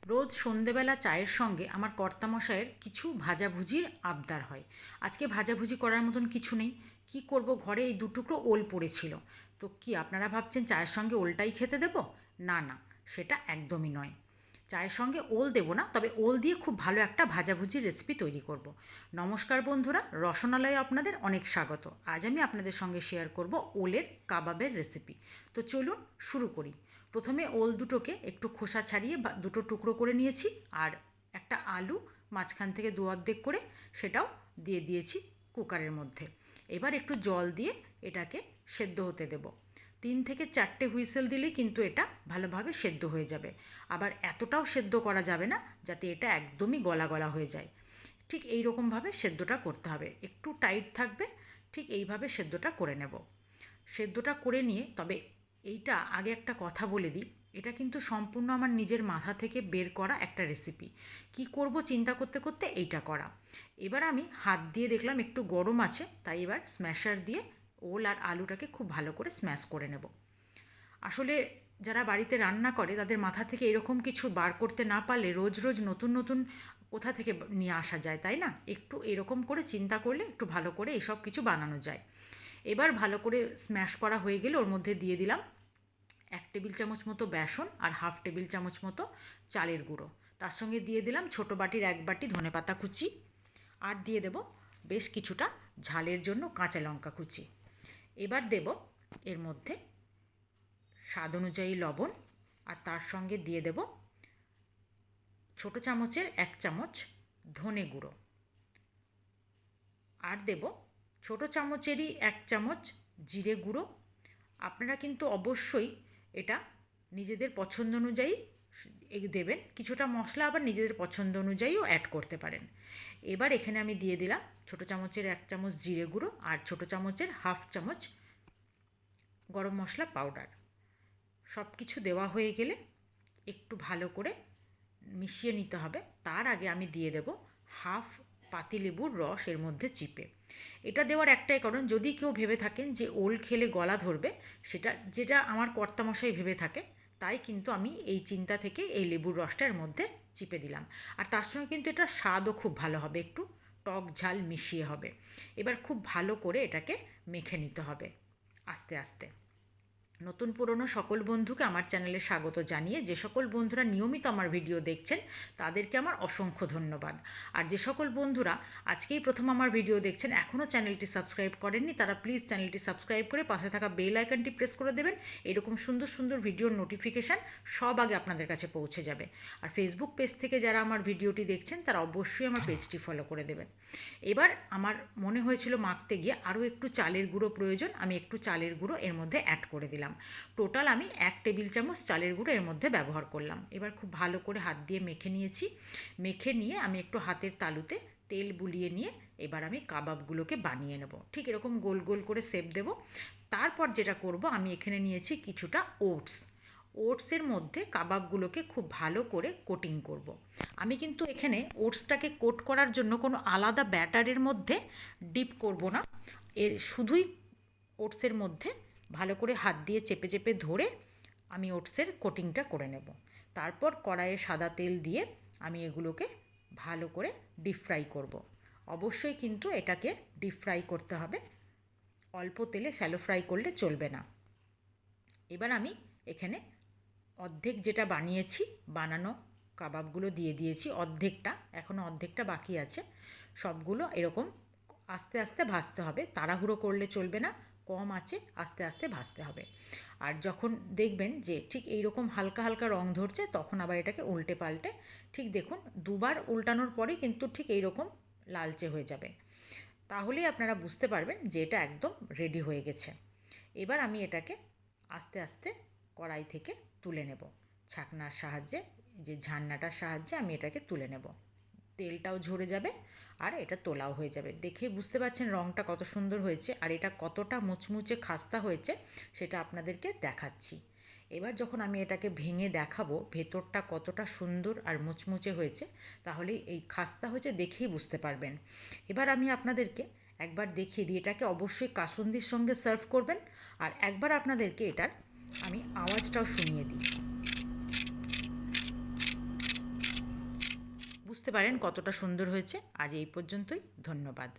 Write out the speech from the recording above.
রোজ সন্ধেবেলা চায়ের সঙ্গে আমার কর্তামশায়ের কিছু ভাজাভুজির আবদার হয়। আজকে ভাজাভুজি করার মতন কিছু নেই, কি করব, ঘরে এই দুটুকরো ওল পড়েছিল। তো কি আপনারা ভাবছেন চায়ের সঙ্গে ওলটাই খেতে দেব? না না, সেটা একদমই নয়। চায়ের সঙ্গে ওল দেবো না, তবে ওল দিয়ে খুব ভালো একটা ভাজাভুজির রেসিপি তৈরি করব। নমস্কার বন্ধুরা, রসনালয়ে আপনাদের অনেক স্বাগত। আজ আমি আপনাদের সঙ্গে শেয়ার করব ওলের কাবাবের রেসিপি। তো চলুন শুরু করি। প্রথমে ওল দুটোকে একটু খোসা ছাড়িয়ে দুটো টুকরো করে নিয়েছি, আর একটা আলু মাঝখান থেকে দু অর্ধেক করে সেটাও দিয়ে দিয়েছি কুকারের মধ্যে। এবার একটু জল দিয়ে এটাকে সেদ্ধ হতে দেব। 3 থেকে 4টে হুইসেল দিলেই কিন্তু এটা ভালোভাবে সেদ্ধ হয়ে যাবে। আবার এতটাও সেদ্ধ করা যাবে না যাতে এটা একদমই গলা গলা হয়ে যায়। ঠিক এই রকমভাবে সেদ্ধটা করতে হবে, একটু টাইট থাকবে। ঠিক এইভাবে সেদ্ধটা করে নেব। সেদ্ধটা করে নিয়ে তবে এইটা আগে একটা কথা বলে দিই, এটা কিন্তু সম্পূর্ণ আমার নিজের মাথা থেকে বের করা একটা রেসিপি। কি করব চিন্তা করতে করতে এইটা করা। এবার আমি হাত দিয়ে দেখলাম একটু গরম আছে, তাই এবার স্ম্যাশার দিয়ে ওল আর আলুটাকে খুব ভালো করে স্ম্যাশ করে নেব। আসলে যারা বাড়িতে রান্না করে তাদের মাথা থেকে এরকম কিছু বার করতে না পারলে রোজ রোজ নতুন নতুন কোথা থেকে নিয়ে আসা যায়, তাই না? একটু এরকম করে চিন্তা করলে একটু ভালো করে এইসব কিছু বানানো যায়। এবার ভালো করে স্ম্যাশ করা হয়ে গেলে ওর মধ্যে দিয়ে দিলাম 1 টেবিল চামচ মতো বেসন আর হাফ টেবিল চামচ মতো চালের গুঁড়ো। তার সঙ্গে দিয়ে দিলাম ছোটো বাটির 1 বাটি ধনেপাতা কুচি, আর দিয়ে দেব বেশ কিছুটা ঝালের জন্য কাঁচা লঙ্কা কুচি। এবার দেব এর মধ্যে স্বাদ অনুযায়ী লবণ, আর তার সঙ্গে দিয়ে দেব ছোটো চামচের 1 চামচ ধনে গুঁড়ো, আর দেব ছোটো চামচেরই 1 চামচ জিরে গুঁড়ো। আপনারা কিন্তু অবশ্যই এটা নিজেদের পছন্দ অনুযায়ী দেবেন, কিছুটা মশলা আবার নিজেদের পছন্দ অনুযায়ীও অ্যাড করতে পারেন। এবার এখানে আমি দিয়ে দিলাম ছোটো চামচের 1 চামচ জিরে গুঁড়ো আর ছোটো চামচের হাফ চামচ গরম মশলা পাউডার। সব কিছু দেওয়া হয়ে গেলে একটু ভালো করে মিশিয়ে নিতে হবে। তার আগে আমি দিয়ে দেব হাফ পাতিলেবুর রস এর মধ্যে চিপে। এটা দেওয়ার একটাই কারণ, যদি কেউ ভেবে থাকেন যে ওল খেলে গলা ধরবে, যেটা আমার কর্তামশাই ভেবে থাকে, তাই কিন্তু আমি এই চিন্তা থেকে এই লেবুর রসটার মধ্যে চিপে দিলাম। আর তার সঙ্গে কিন্তু এটা স্বাদও খুব ভালো হবে, একটু টক ঝাল মিশিয়ে হবে। এবার খুব ভালো করে এটাকে মেখে নিতে হবে আস্তে আস্তে। নতুন পুরনো সকল বন্ধুকে আমার চ্যানেলে স্বাগত জানিয়ে, যে সকল বন্ধুরা নিয়মিত আমার ভিডিও দেখছেন তাদেরকে আমার অসংখ্য ধন্যবাদ। আর যে সকল বন্ধুরা আজকেই প্রথম আমার ভিডিও দেখছেন, এখনও চ্যানেলটি সাবস্ক্রাইব করেননি, তারা প্লিজ চ্যানেলটি সাবস্ক্রাইব করে পাশে থাকা বেল আইকনটি প্রেস করে দেবেন। এরকম সুন্দর সুন্দর ভিডিওর নোটিফিকেশান সব আগে আপনাদের কাছে পৌঁছে যাবে। আর ফেসবুক পেজ থেকে যারা আমার ভিডিওটি দেখছেন তারা অবশ্যই আমার পেজটি ফলো করে দেবেন। এবার আমার মনে হয়েছিল মাখতে গিয়ে আরও একটু চালের গুঁড়ো প্রয়োজন, আমি একটু চালের গুঁড়ো এর মধ্যে অ্যাড করে দিলাম। টোটাল আমি 1 টেবিল চামচ চালের গুঁড়ো এর মধ্যে ব্যবহার করলাম। এবার খুব ভালো করে হাত দিয়ে মেখে নিয়েছি। মেখে নিয়ে আমি একটু হাতের তালুতে তেল বুলিয়ে নিয়ে এবার আমি কাবাবগুলোকে বানিয়ে নেব। ঠিক এরকম গোল গোল করে শেপ দেব। তারপর যেটা করব, আমি এখানে নিয়েছি কিছুটা ওটসের মধ্যে কাবাবগুলোকে খুব ভালো করে কোটিং করব। আমি কিন্তু এখানে ওটসটাকে কোট করার জন্য কোনো আলাদা ব্যাটারের মধ্যে ডিপ করব না, এর শুধুই ওটসের মধ্যে ভালো করে হাত দিয়ে চেপে চেপে ধরে আমি ওটসের কোটিংটা করে নেব। তারপর কড়াইয়ে সাদা তেল দিয়ে আমি এগুলোকে ভালো করে ডিপ ফ্রাই করব। অবশ্যই কিন্তু এটাকে ডিপ ফ্রাই করতে হবে, অল্প তেলে শ্যালো ফ্রাই করলে চলবে না। এবার আমি এখানে অর্ধেক যেটা বানানো কাবাবগুলো দিয়ে দিয়েছি, অর্ধেকটা এখনও অর্ধেকটা বাকি আছে। সবগুলো এরকম আস্তে আস্তে ভাজতে হবে, তাড়াহুড়ো করলে চলবে না, কম আঁচে আস্তে আস্তে ভাজতে হবে। আর যখন দেখবেন যে ঠিক এই রকম হালকা হালকা রং ধরছে, তখন আবার এটাকে উল্টে পাল্টে ঠিক দেখুন 2বার উল্টানোর পরেই কিন্তু ঠিক এই রকম লালচে হয়ে যাবে। তাহলেই আপনারা বুঝতে পারবেন যে এটা একদম রেডি হয়ে গেছে। এবার আমি এটাকে আস্তে আস্তে কড়াই থেকে তুলে নেব, ছাকনার সাহায্যে, যে ঝান্নাটার সাহায্যে আমি এটাকে তুলে নেব। তেলটাও ঝরে যাবে আর এটা তোলাও হয়ে যাবে। দেখেই বুঝতে পারছেন রঙটা কত সুন্দর হয়েছে, আর এটা কতটা মুচমুচে খাস্তা হয়েছে সেটা আপনাদেরকে দেখাচ্ছি। এবার যখন আমি এটাকে ভেঙে দেখাবো ভেতরটা কতটা সুন্দর আর মুচমুচে হয়েছে, তাহলে এই খাস্তা হয়েছে দেখেই বুঝতে পারবেন। এবার আমি আপনাদেরকে একবার দেখিয়ে দিই, এটাকে অবশ্যই কাসুন্দির সঙ্গে সার্ভ করবেন। আর একবার আপনাদেরকে এটার আমি আওয়াজটাও শুনিয়ে দিই। বুঝতে পারেন কতটা সুন্দর হয়েছে। আজ এই পর্যন্তই, ধন্যবাদ।